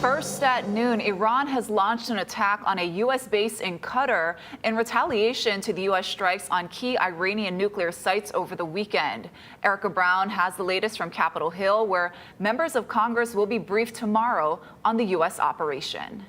First at noon, Iran has launched an attack on a U.S. base in Qatar in retaliation to the U.S. strikes on key Iranian nuclear sites over the weekend. Erica Brown has the latest from Capitol Hill, where members of Congress will be briefed tomorrow on the U.S. operation.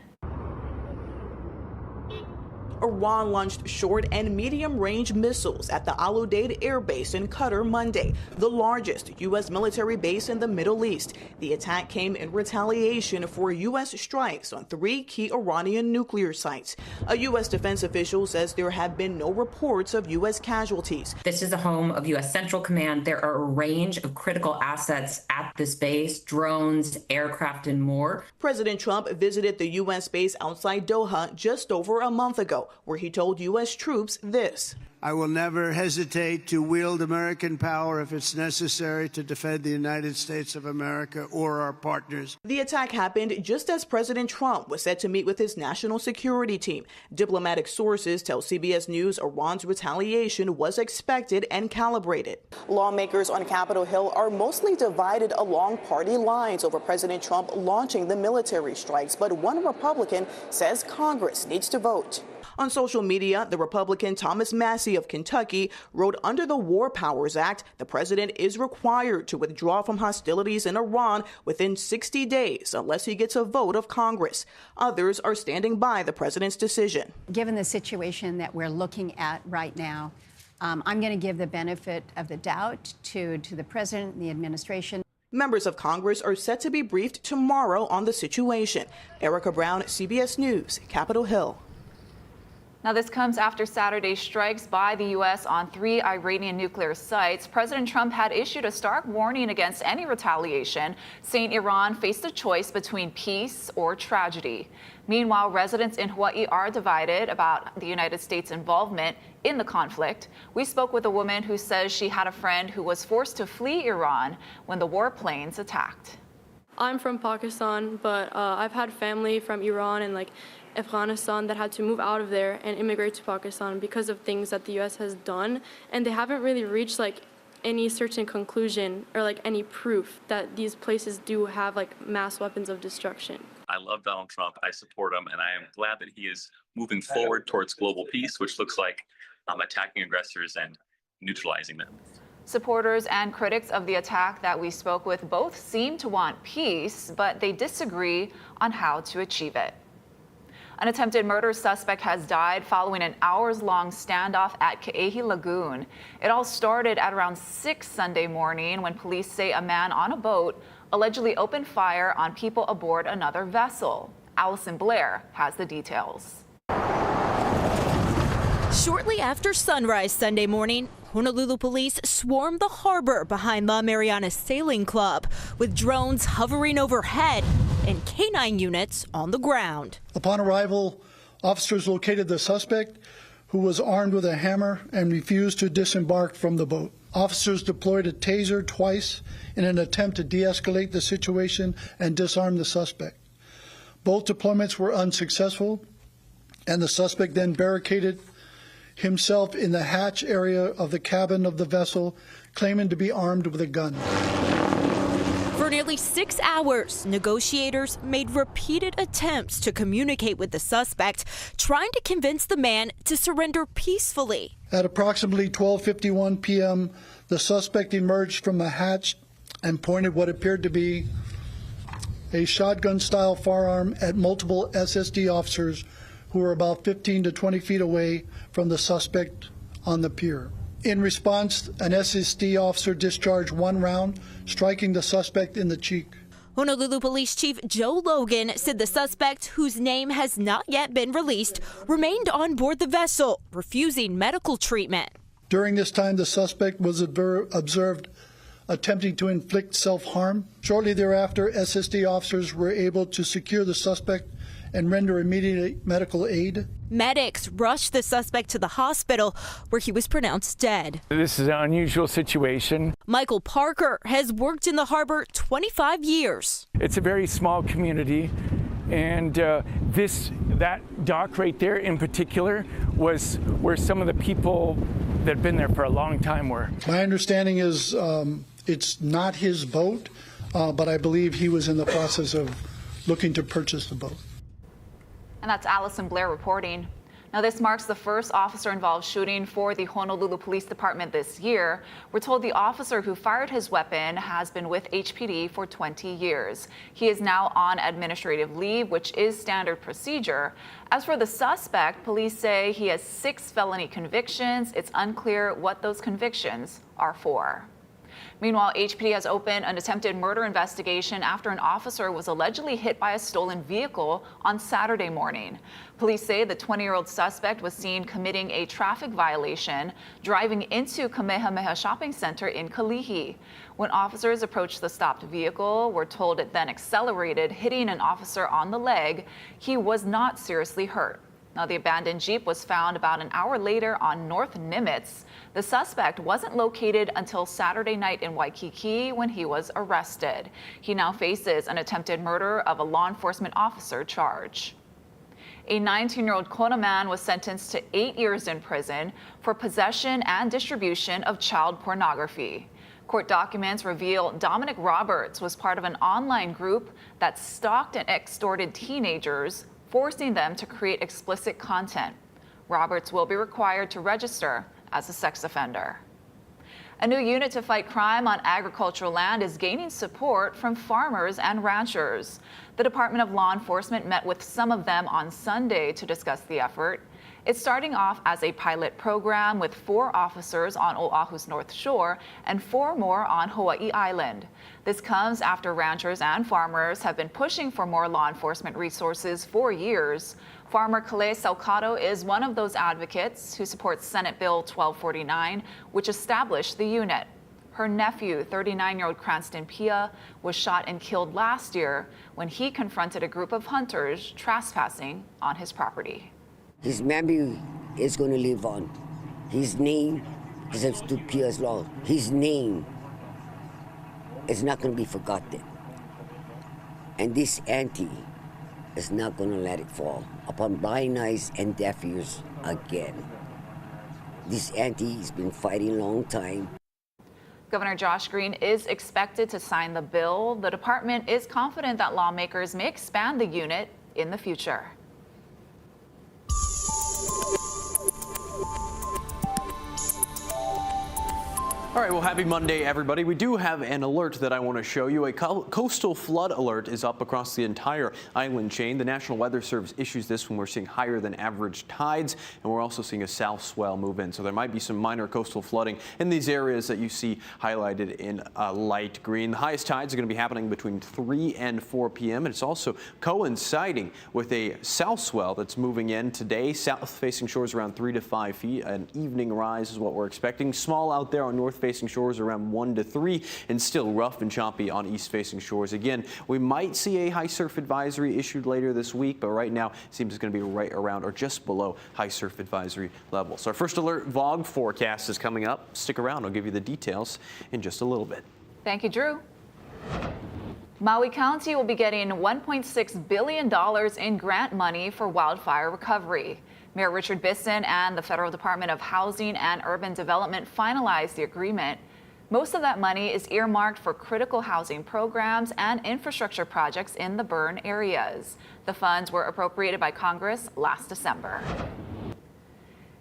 Iran launched short and medium-range missiles at the Al Udeid Air Base in Qatar Monday, the largest U.S. military base in the Middle East. The attack came in retaliation for U.S. strikes on 3 key Iranian nuclear sites. A U.S. defense official says there have been no reports of U.S. casualties. This is the home of U.S. Central Command. There are a range of critical assets at this base: drones, aircraft, and more. President Trump visited the U.S. base outside Doha just over a month ago, where he told U.S. troops this: I will never hesitate to wield American power if it's necessary to defend the United States of America or our partners. The attack happened just as President Trump was set to meet with his national security team. Diplomatic sources tell CBS News Iran's retaliation was expected and calibrated. Lawmakers on Capitol Hill are mostly divided along party lines over President Trump launching the military strikes, but one Republican says Congress needs to vote. On social media, the Republican Thomas Massie of Kentucky wrote, under the War Powers Act, the president is required to withdraw from hostilities in Iran within 60 days unless he gets a vote of Congress. Others are standing by the president's decision. Given the situation that we're looking at right now, I'm going to give the benefit of the doubt to the president and the administration. Members of Congress are set to be briefed tomorrow on the situation. Erica Brown, CBS News, Capitol Hill. Now, this comes after Saturday's strikes by the U.S. on 3 Iranian nuclear sites. President Trump had issued a stark warning against any retaliation, saying Iran faced a choice between peace or tragedy. Meanwhile, residents in Hawaii are divided about the United States' involvement in the conflict. We spoke with a woman who says she had a friend who was forced to flee Iran when the warplanes attacked. I'm from Pakistan, but I've had family from Iran and Afghanistan that had to move out of there and immigrate to Pakistan because of things that the U.S. has done, and they haven't really reached any certain conclusion or any proof that these places do have mass weapons of destruction. I love Donald Trump. I support him, and I am glad that he is moving forward towards global peace, which looks like attacking aggressors and neutralizing them. Supporters and critics of the attack that we spoke with both seem to want peace, but they disagree on how to achieve it. An attempted murder suspect has died following an hours-long standoff at Keehi Lagoon. It all started at around 6 Sunday morning when police say a man on a boat allegedly opened fire on people aboard another vessel. Allison Blair has the details. Shortly after sunrise Sunday morning, Honolulu police swarmed the harbor behind La Mariana Sailing Club, with drones hovering overhead and canine units on the ground. Upon arrival, officers located the suspect, who was armed with a hammer and refused to disembark from the boat. Officers deployed a taser twice in an attempt to de-escalate the situation and disarm the suspect. Both deployments were unsuccessful, and the suspect then barricaded himself in the hatch area of the cabin of the vessel, claiming to be armed with a gun. For nearly 6 hours, negotiators made repeated attempts to communicate with the suspect, trying to convince the man to surrender peacefully. At approximately 12:51 p.m., the suspect emerged from the hatch and pointed what appeared to be a shotgun-style firearm at multiple SSD officers who were about 15 to 20 feet away from the suspect on the pier. In response, an SSD officer discharged 1 round, striking the suspect in the cheek. Honolulu Police Chief Joe Logan said the suspect, whose name has not yet been released, remained on board the vessel, refusing medical treatment. During this time, the suspect was observed attempting to inflict self-harm. Shortly thereafter, SSD officers were able to secure the suspect and render immediate medical aid. Medics rushed the suspect to the hospital, where he was pronounced dead. This is an unusual situation. Michael Parker has worked in the harbor 25 years. It's a very small community, and that dock right there in particular was where some of the people that have been there for a long time were. My understanding is it's not his boat, but I believe he was in the process of looking to purchase the boat. And that's Allison Blair reporting. Now, this marks the first officer-involved shooting for the Honolulu Police Department this year. We're told the officer who fired his weapon has been with HPD for 20 years. He is now on administrative leave, which is standard procedure. As for the suspect, police say he has 6 felony convictions. It's unclear what those convictions are for. Meanwhile, HPD has opened an attempted murder investigation after an officer was allegedly hit by a stolen vehicle on Saturday morning. Police say the 20-year-old suspect was seen committing a traffic violation driving into Kamehameha Shopping Center in Keehi. When officers approached the stopped vehicle, we're told it then accelerated, hitting an officer on the leg. He was not seriously hurt. Now, the abandoned Jeep was found about an hour later on North Nimitz. The suspect wasn't located until Saturday night in Waikiki when he was arrested. He now faces an attempted murder of a law enforcement officer charge. A 19-year-old Kona man was sentenced to 8 years in prison for possession and distribution of child pornography. Court documents reveal Dominic Roberts was part of an online group that stalked and extorted teenagers, forcing them to create explicit content. Roberts will be required to register as a sex offender. A new unit to fight crime on agricultural land is gaining support from farmers and ranchers. The Department of Law Enforcement met with some of them on Sunday to discuss the effort. It's starting off as a pilot program with 4 officers on Oahu's North Shore and 4 more on Hawaii Island. This comes after ranchers and farmers have been pushing for more law enforcement resources for years. Farmer Keehi Lagoon is one of those advocates who supports Senate Bill 1249, which established the unit. Her nephew, 39-year-old Cranston Pia, was shot and killed last year when he confronted a group of hunters trespassing on his property. His memory is going to live on. His name doesn't stood Pia's law. His name is not going to be forgotten. And this auntie is not going to let it fall upon blind eyes and deaf ears again. This auntie has been fighting a long time. Governor Josh Green is expected to sign the bill. The department is confident that lawmakers may expand the unit in the future. All right, well, happy Monday, everybody. We do have an alert that I want to show you. A coastal flood alert is up across the entire island chain. The National Weather Service issues this when we're seeing higher than average tides, and we're also seeing a south swell move in. So there might be some minor coastal flooding in these areas that you see highlighted in light green. The highest tides are going to be happening between 3 and 4 p.m. And it's also coinciding with a south swell that's moving in today. South-facing shores around 3 to 5 feet. An evening rise is what we're expecting. Small out there on north-facing shores around 1 to 3, and still rough and choppy on east-facing shores. Again, we might see a high surf advisory issued later this week, but right now it seems it's going to be right around or just below high surf advisory level. So our first alert VOG forecast is coming up. Stick around. I'll give you the details in just a little bit. Thank you, Drew. Maui County will be getting $1.6 billion in grant money for wildfire recovery. Mayor Richard Bisson and the Federal Department of Housing and Urban Development finalized the agreement. Most of that money is earmarked for critical housing programs and infrastructure projects in the burn areas. The funds were appropriated by Congress last December.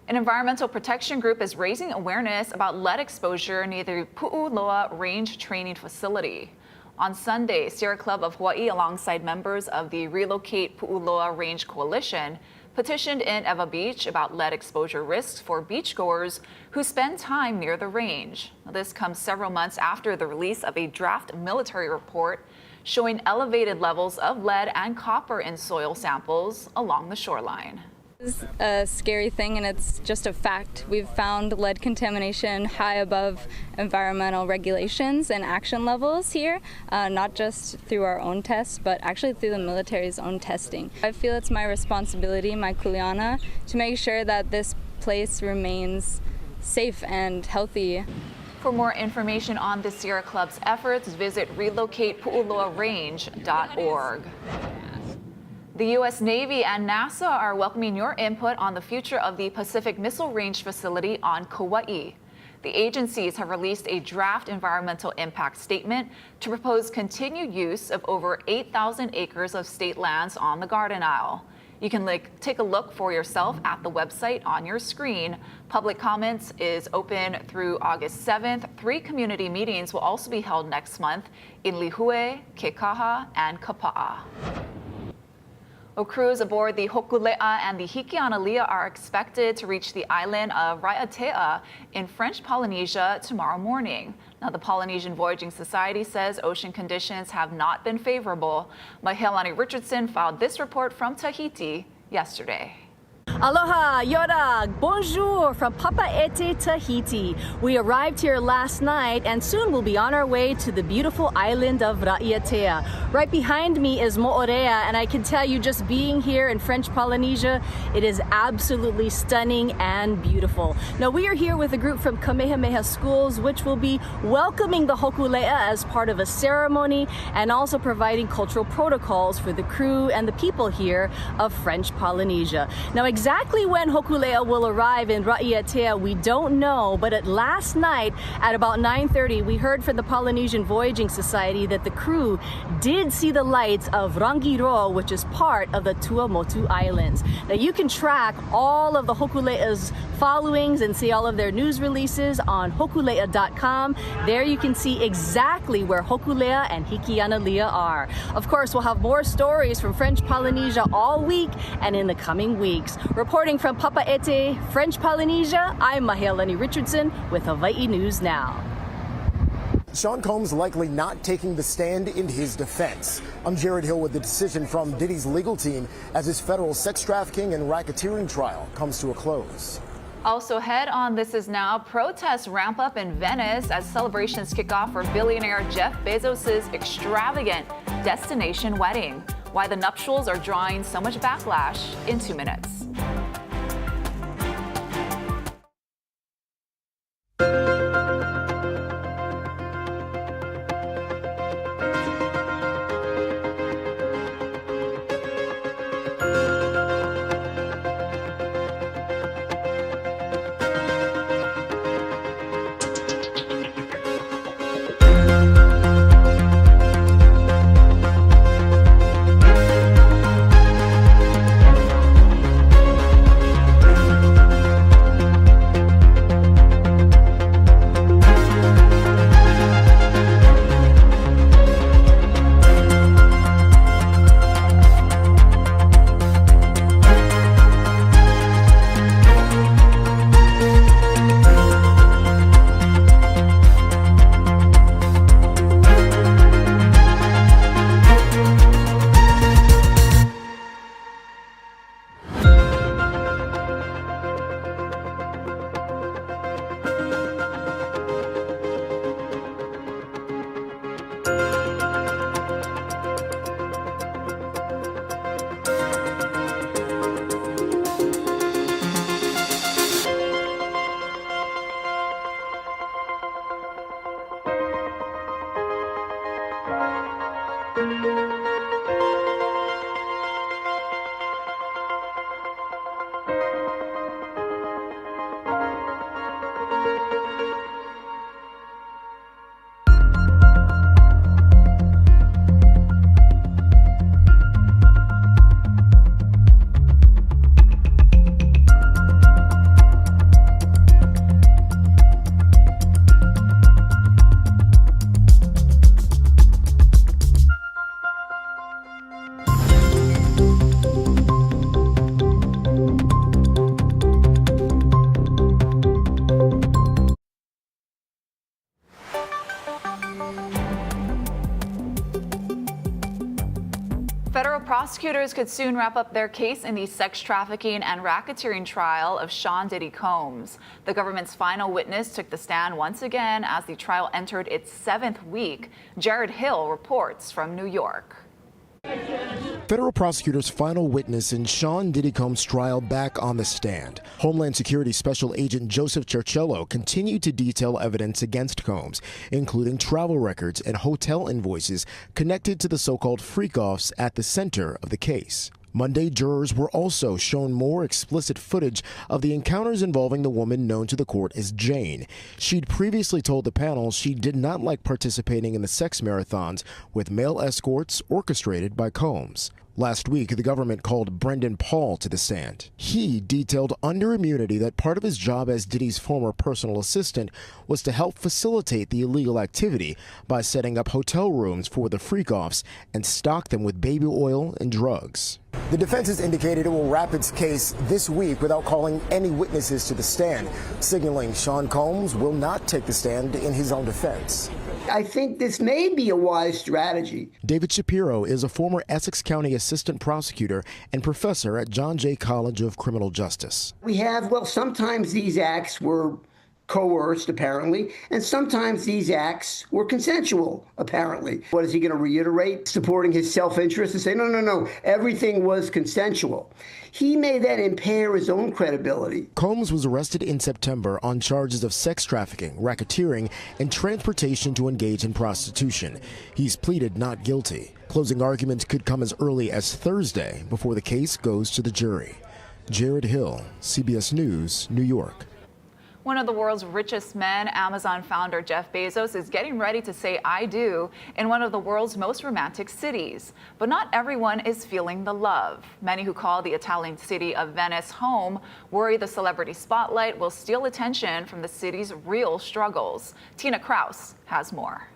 An environmental protection group is raising awareness about lead exposure near the Pu'uloa Range Training Facility. On Sunday, Sierra Club of Hawaii, alongside members of the Relocate Pu'uloa Range Coalition, petitioned in Ewa Beach about lead exposure risks for beachgoers who spend time near the range. This comes several months after the release of a draft military report showing elevated levels of lead and copper in soil samples along the shoreline. It's a scary thing, and it's just a fact. We've found lead contamination high above environmental regulations and action levels here, not just through our own tests, but actually through the military's own testing. I feel it's my responsibility, my kuleana, to make sure that this place remains safe and healthy. For more information on the Sierra Club's efforts, visit relocatepu'uloarange.org. The U.S. Navy and NASA are welcoming your input on the future of the Pacific Missile Range facility on Kauai. The The agencies have released a draft environmental impact statement to propose continued use of over 8,000 acres of state lands on the Garden Isle. You can take a look for yourself at the website on your screen. Public comments is open through August 7th. 3 community meetings will also be held next month in Lihue, Kekaha, and Kapa'a. Crews aboard the Hokulea and the Hikianalia are expected to reach the island of Raiatea in French Polynesia tomorrow morning. Now, the Polynesian Voyaging Society says ocean conditions have not been favorable. Mahealani Richardson filed this report from Tahiti yesterday. Aloha, yorag, bonjour from Papaete, Tahiti. We arrived here last night and soon we'll be on our way to the beautiful island of Raiatea. Right behind me is Moorea, and I can tell you, just being here in French Polynesia, it is absolutely stunning and beautiful. Now, we are here with a group from Kamehameha Schools, which will be welcoming the Hokulea as part of a ceremony and also providing cultural protocols for the crew and the people here of French Polynesia. Now, exactly when Hokulea will arrive in Raiatea, we don't know, but last night at about 9:30, we heard from the Polynesian Voyaging Society that the crew did see the lights of Rangiroa, which is part of the Tuamotu Islands. Now, you can track all of the Hokulea's followings and see all of their news releases on hokulea.com. There you can see exactly where Hokulea and Hikianalia are. Of course, we'll have more stories from French Polynesia all week and in the coming weeks. Reporting from Papaete, French Polynesia, I'm Mahealani Richardson with Hawaii News Now. Sean Combs likely not taking the stand in his defense. I'm Jared Hill with the decision from Diddy's legal team as his federal sex trafficking and racketeering trial comes to a close. Also ahead on This Is Now, protests ramp up in Venice as celebrations kick off for billionaire Jeff Bezos' extravagant destination wedding. Why the nuptials are drawing so much backlash in 2 minutes. Federal prosecutors could soon wrap up their case in the sex trafficking and racketeering trial of Sean Diddy Combs. The government's final witness took the stand once again as the trial entered its 7th week. Jared Hill reports from New York. Federal prosecutors' final witness in Sean Diddy Combs' trial back on the stand. Homeland Security Special Agent Joseph Churchill continued to detail evidence against Combs, including travel records and hotel invoices connected to the so-called freak-offs at the center of the case. Monday, jurors were also shown more explicit footage of the encounters involving the woman known to the court as Jane. She'd previously told the panel she did not like participating in the sex marathons with male escorts orchestrated by Combs. Last week, the government called Brendan Paul to the stand. He detailed under immunity that part of his job as Diddy's former personal assistant was to help facilitate the illegal activity by setting up hotel rooms for the freak-offs and stock them with baby oil and drugs. The defense has indicated it will wrap its case this week without calling any witnesses to the stand, signaling Sean Combs will not take the stand in his own defense. I think this may be a wise strategy. David Shapiro is a former Essex County assistant prosecutor and professor at John Jay College of Criminal Justice. We have, well, sometimes these acts were coerced, apparently, and sometimes these acts were consensual, apparently. What is he going to reiterate? Supporting his self-interest and say, no, everything was consensual. He may then impair his own credibility. Combs was arrested in September on charges of sex trafficking, racketeering, and transportation to engage in prostitution. He's pleaded not guilty. Closing arguments could come as early as Thursday before the case goes to the jury. Jared Hill, CBS News, New York. One of the world's richest men, Amazon founder Jeff Bezos, is getting ready to say "I do" in one of the world's most romantic cities. But not everyone is feeling the love. Many who call the Italian city of Venice home worry the celebrity spotlight will steal attention from the city's real struggles. Tina Kraus has more.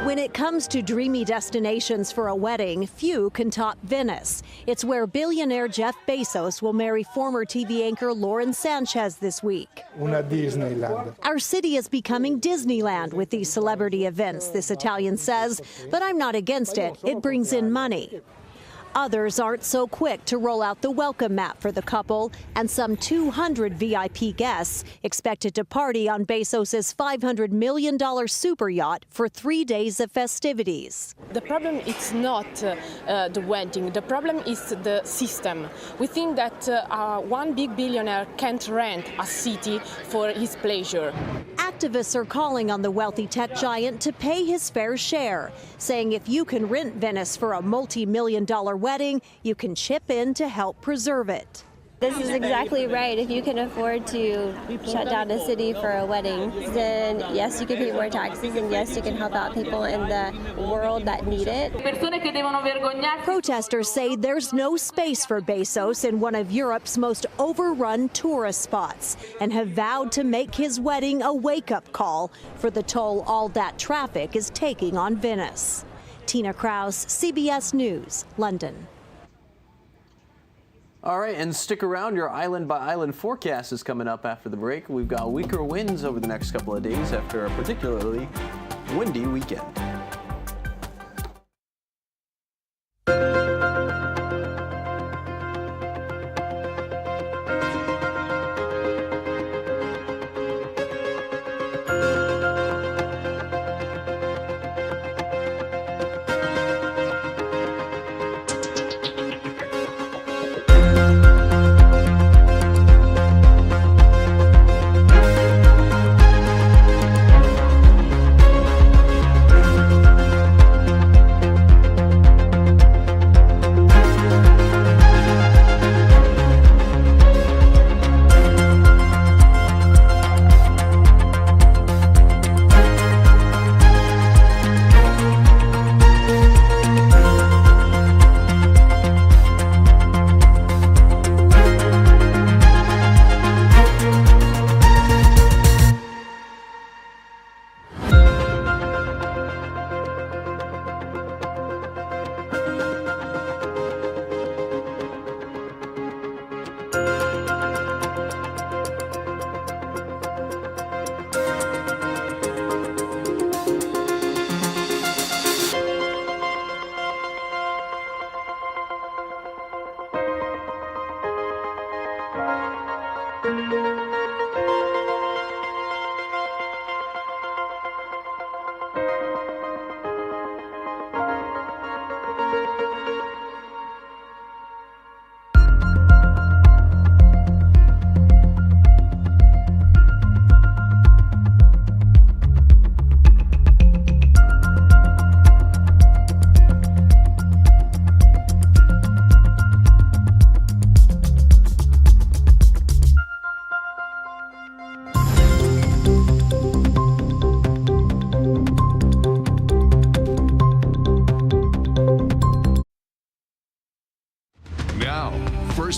When it comes to dreamy destinations for a wedding, few can top Venice. It's where billionaire Jeff Bezos will marry former TV anchor Lauren Sanchez this week. Una Disneyland. Our city is becoming Disneyland with these celebrity events, this Italian says, but I'm not against it. It brings in money. Others aren't so quick to roll out the welcome mat for the couple, and some 200 VIP guests expected to party on Bezos' $500 million super yacht for 3 days of festivities. The problem is not the wedding. The problem is the system. We think that one big billionaire can't rent a city for his pleasure. Activists are calling on the wealthy tech giant to pay his fair share, saying if you can rent Venice for a multi-million-dollar wedding, you can chip in to help preserve it. This is exactly right. If you can afford to shut down a city for a wedding, then yes, you can pay more taxes, and yes, you can help out people in the world that need it. Protesters say there's no space for Bezos in one of Europe's most overrun tourist spots and have vowed to make his wedding a wake-up call for the toll all that traffic is taking on Venice. Tina Kraus, CBS News, London. All right, and stick around. Your island by island forecast is coming up after the break. We've got weaker winds over the next couple of days after a particularly windy weekend.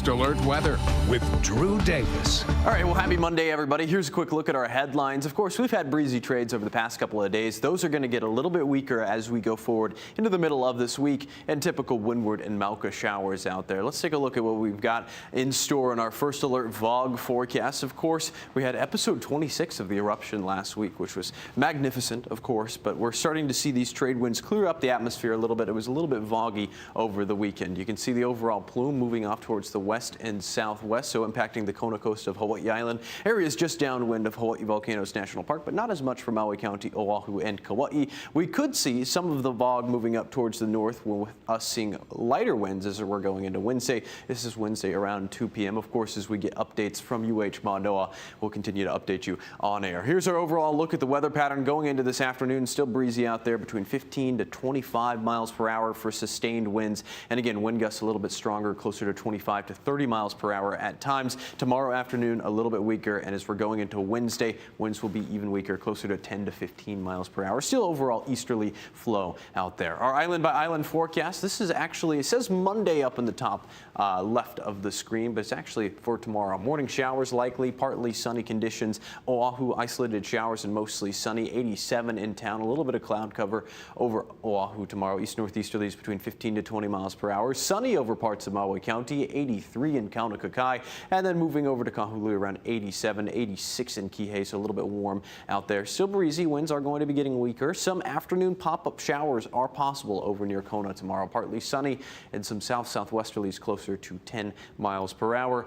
Alert weather with Drew Davis. All right, well, happy Monday, everybody. Here's a quick look at our headlines. Of course, we've had breezy trades over the past couple of days. Those are going to get a little bit weaker as we go forward into the middle of this week, and typical windward and Malka showers out there. Let's take a look at what we've got in store in our first alert VOG forecast. Of course, we had episode 26 of the eruption last week, which was magnificent, of course, but we're starting to see these trade winds clear up the atmosphere a little bit. It was a little bit foggy over the weekend. You can see the overall plume moving off towards the west and southwest, so impacting the Kona coast of Hawaii Island. Areas just downwind of Hawaii Volcanoes National Park, but not as much for Maui County, Oahu, and Kauai. We could see some of the fog moving up towards the north, with us seeing lighter winds as we're going into Wednesday. This is Wednesday around 2 p.m. Of course, as we get updates from UH Manoa, we'll continue to update you on air. Here's our overall look at the weather pattern going into this afternoon. Still breezy out there, between 15 to 25 miles per hour for sustained winds. And again, wind gusts a little bit stronger, closer to 25 to 30 miles per hour at times. Tomorrow afternoon, a little bit weaker. And as we're going into Wednesday, winds will be even weaker, closer to 10 to 15 miles per hour. Still overall easterly flow out there. Our island by island forecast. This is actually, it says Monday up in the top left of the screen, but it's actually for tomorrow. Morning showers likely, partly sunny conditions. Oahu, isolated showers and mostly sunny. 87 in town. A little bit of cloud cover over Oahu tomorrow. East northeasterlies between 15 to 20 miles per hour. Sunny over parts of Maui County. 83 in Kaunakakai. And then moving over to Honolulu around 87, 86 in Keehi. So a little bit warm out there. Still breezy. Winds are going to be getting weaker. Some afternoon pop-up showers are possible over near Kona tomorrow. Partly sunny and some south-southwesterlies closer to 10 miles per hour.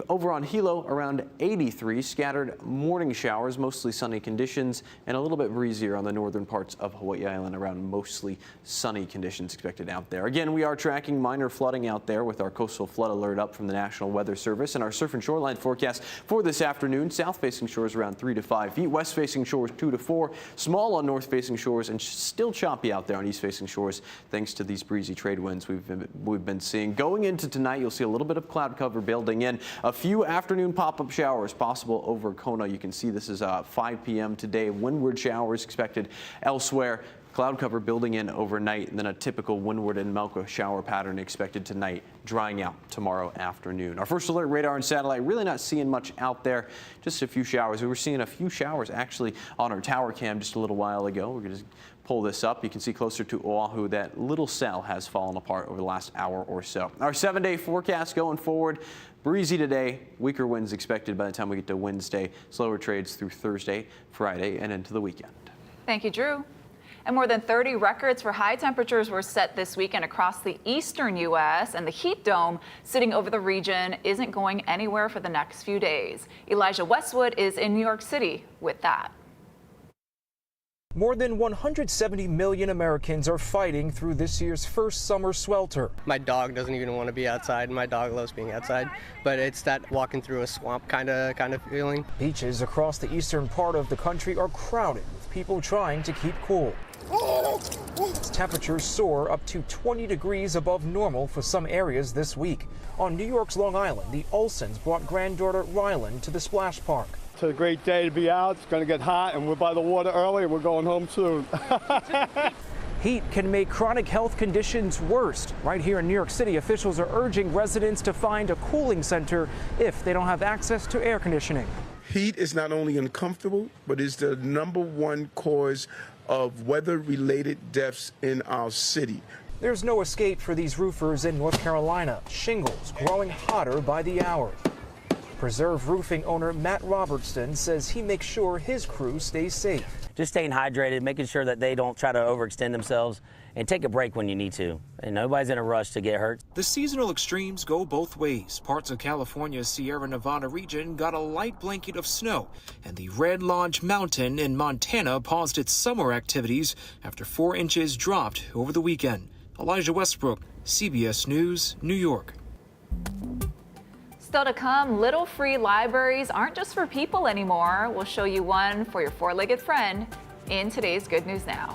Over on Hilo around 83. Scattered morning showers, mostly sunny conditions, and a little bit breezier on the northern parts of Hawaii Island around mostly sunny conditions expected out there. Again, we are tracking minor flooding out there with our coastal flood alert up from the National Weather Service, and our surf and shoreline forecast for this afternoon. South-facing shores around 3 to 5 feet. West-facing shores 2 to 4. Small on north-facing shores, and still choppy out there on east-facing shores thanks to these breezy trade winds we've been seeing. Going into tonight, you'll see a little bit of cloud cover building in. A few afternoon pop-up showers possible over Kona. You can see this is 5 p.m. today. Windward showers expected elsewhere. Cloud cover building in overnight, and then a typical windward and Malka shower pattern expected tonight, drying out tomorrow afternoon. Our first alert radar and satellite, really not seeing much out there, just a few showers. We were seeing a few showers actually on our tower cam just a little while ago. We're going to pull this up. You can see closer to Oahu that little cell has fallen apart over the last hour or so. Our 7-day forecast going forward. Breezy today, weaker winds expected by the time we get to Wednesday. Slower trades through Thursday, Friday, and into the weekend. Thank you, Drew. And more than 30 records for high temperatures were set this weekend across the eastern U.S., and the heat dome sitting over the region isn't going anywhere for the next few days. Elijah Westwood is in New York City with that. More than 170 million Americans are fighting through this year's first summer swelter. My dog doesn't even want to be outside. My dog loves being outside, but it's that walking through a swamp kind of feeling. Beaches across the eastern part of the country are crowded with people trying to keep cool. Temperatures soar up to 20 degrees above normal for some areas this week. On New York's Long Island, the Olsons brought granddaughter Rylan to the splash park. It's a great day to be out. It's going to get hot, and we're by the water early, and we're going home soon. Heat can make chronic health conditions worse. Right here in New York City, officials are urging residents to find a cooling center if they don't have access to air conditioning. Heat is not only uncomfortable, but is the #1 cause of weather-related deaths in our city. There's no escape for these roofers in North Carolina. Shingles growing hotter by the hour. Preserve Roofing owner Matt Robertson says he makes sure his crew stays safe. Just staying hydrated, making sure that they don't try to overextend themselves, and take a break when you need to. And nobody's in a rush to get hurt. The seasonal extremes go both ways. Parts of California's Sierra Nevada region got a light blanket of snow, and the Red Lodge Mountain in Montana paused its summer activities after 4 inches dropped over the weekend. Elijah Westbrook, CBS News, New York. Still to come, little free libraries aren't just for people anymore. We'll show you one for your four-legged friend in today's Good News Now.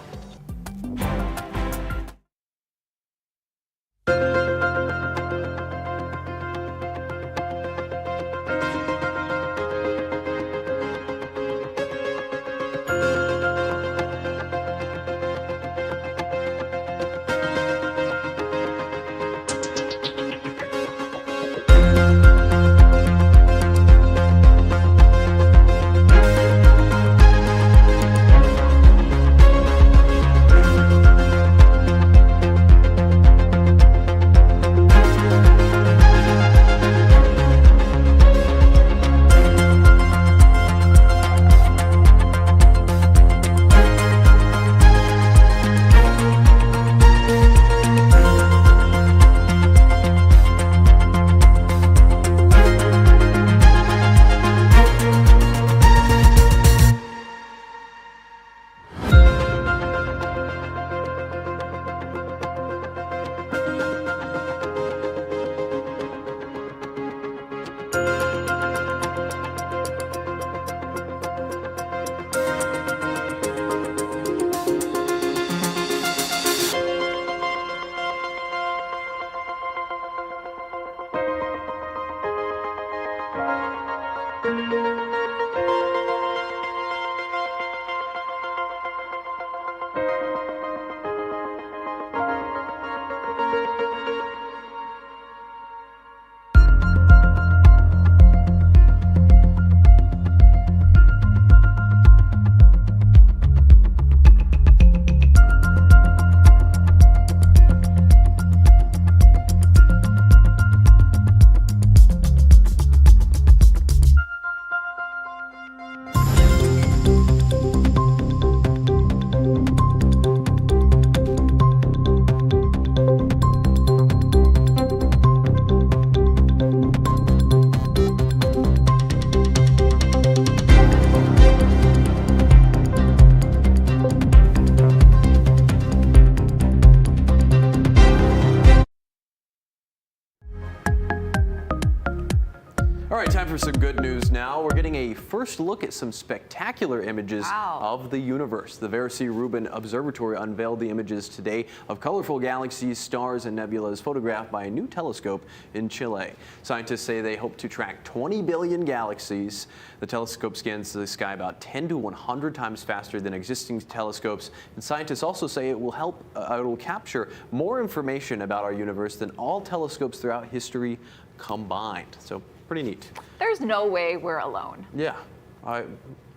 some good news now. We're getting a first look at some spectacular images of the universe. The Veracruz Rubin Observatory unveiled the images today of colorful galaxies, stars, and nebulas photographed by a new telescope in Chile. Scientists say they hope to track 20 billion galaxies. The telescope scans the sky about 10 to 100 times faster than existing telescopes. And scientists also say it will capture more information about our universe than all telescopes throughout history combined. So pretty neat. There's no way we're alone. Yeah.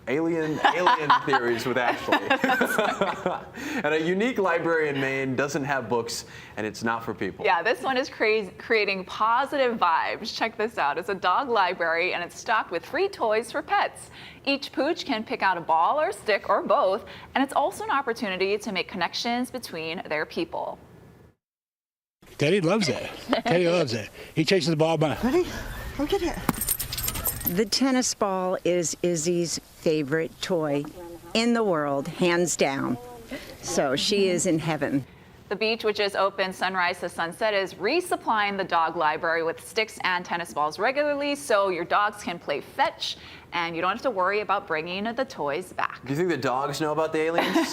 Alien theories with Ashley. And a unique library in Maine doesn't have books, and it's not for people. Yeah, this one is creating positive vibes. Check this out. It's a dog library, and it's stocked with free toys for pets. Each pooch can pick out a ball or a stick or both, and it's also an opportunity to make connections between their people. Teddy loves it. Teddy loves it. He chases the ball by. Ready? Look at it. The tennis ball is Izzy's favorite toy in the world, hands down. So she is in heaven. The beach, which is open sunrise to sunset, is resupplying the dog library with sticks and tennis balls regularly so your dogs can play fetch and you don't have to worry about bringing the toys back. Do you think the dogs know about the aliens?